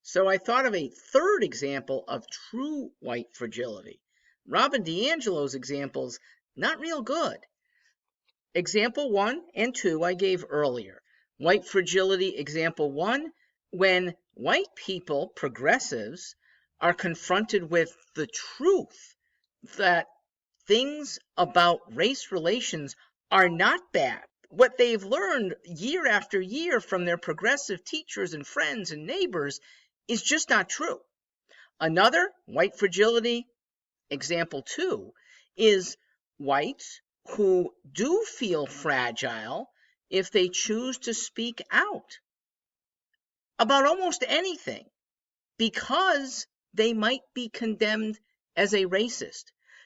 So I thought of a third example of true white fragility. Robin DiAngelo's examples, not real good. Example 1 and 2 I gave earlier. White fragility example 1, when white people, progressives, are confronted with the truth that things about race relations are not bad. What they've learned year after year from their progressive teachers and friends and neighbors is just not true. Another white fragility example 2 is whites who do feel fragile if they choose to speak out about almost anything because they might be condemned as a racist.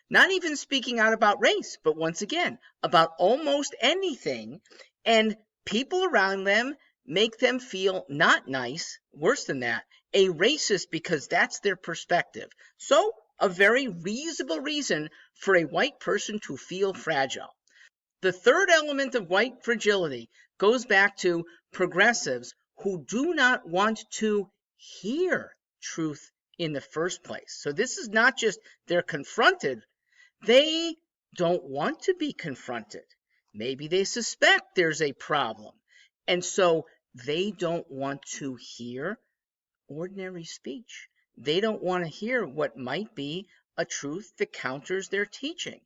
Not even speaking out about race, but once again, about almost anything, and people around them make them feel not nice, worse than that, a racist because that's their perspective. So, a very reasonable reason for a white person to feel fragile. The third element of white fragility goes back to progressives who do not want to hear truth in the first place. So this is not just they're confronted, they don't want to be confronted. Maybe they suspect there's a problem, and so they don't want to hear ordinary speech. They don't want to hear what might be a truth that counters their teaching.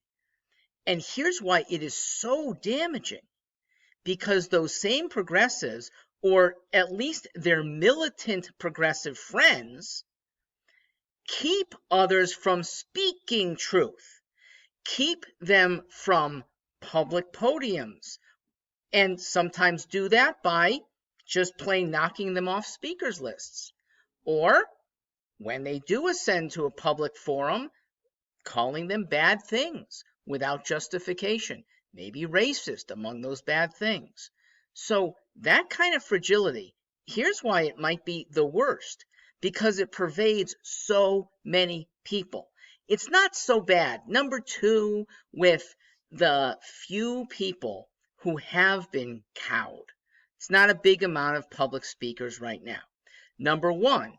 And here's why it is so damaging. Because those same progressives, or at least their militant progressive friends, keep others from speaking truth, keep them from public podiums, and sometimes do that by just plain knocking them off speakers lists. Or, when they do ascend to a public forum, calling them bad things without justification, maybe racist among those bad things. So that kind of fragility, here's why it might be the worst, because it pervades so many people. It's not so bad. Number 2, with the few people who have been cowed. It's not a big amount of public speakers right now. Number 1,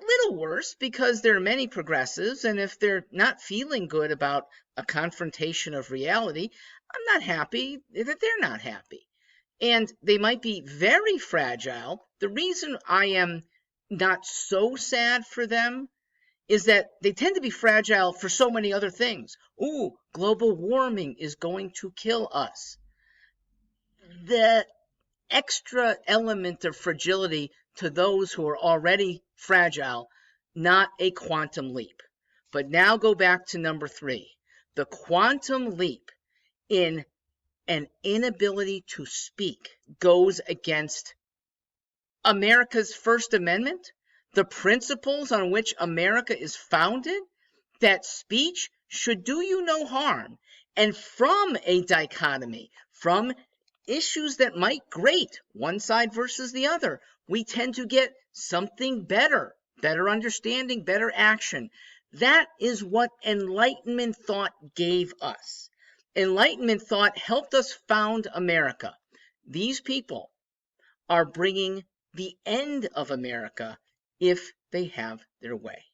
little worse because there are many progressives, and if they're not feeling good about a confrontation of reality, I'm not happy that they're not happy. And they might be very fragile. The reason I am not so sad for them is that they tend to be fragile for so many other things. Ooh, global warming is going to kill us. The extra element of fragility to those who are already fragile, not a quantum leap. But now go back to number 3. The quantum leap in an inability to speak goes against America's First Amendment, the principles on which America is founded, that speech should do you no harm. And from a dichotomy, from issues that might grate one side versus the other, we tend to get something better, better understanding, better action. That is what Enlightenment thought gave us. Enlightenment thought helped us found America. These people are bringing the end of America if they have their way.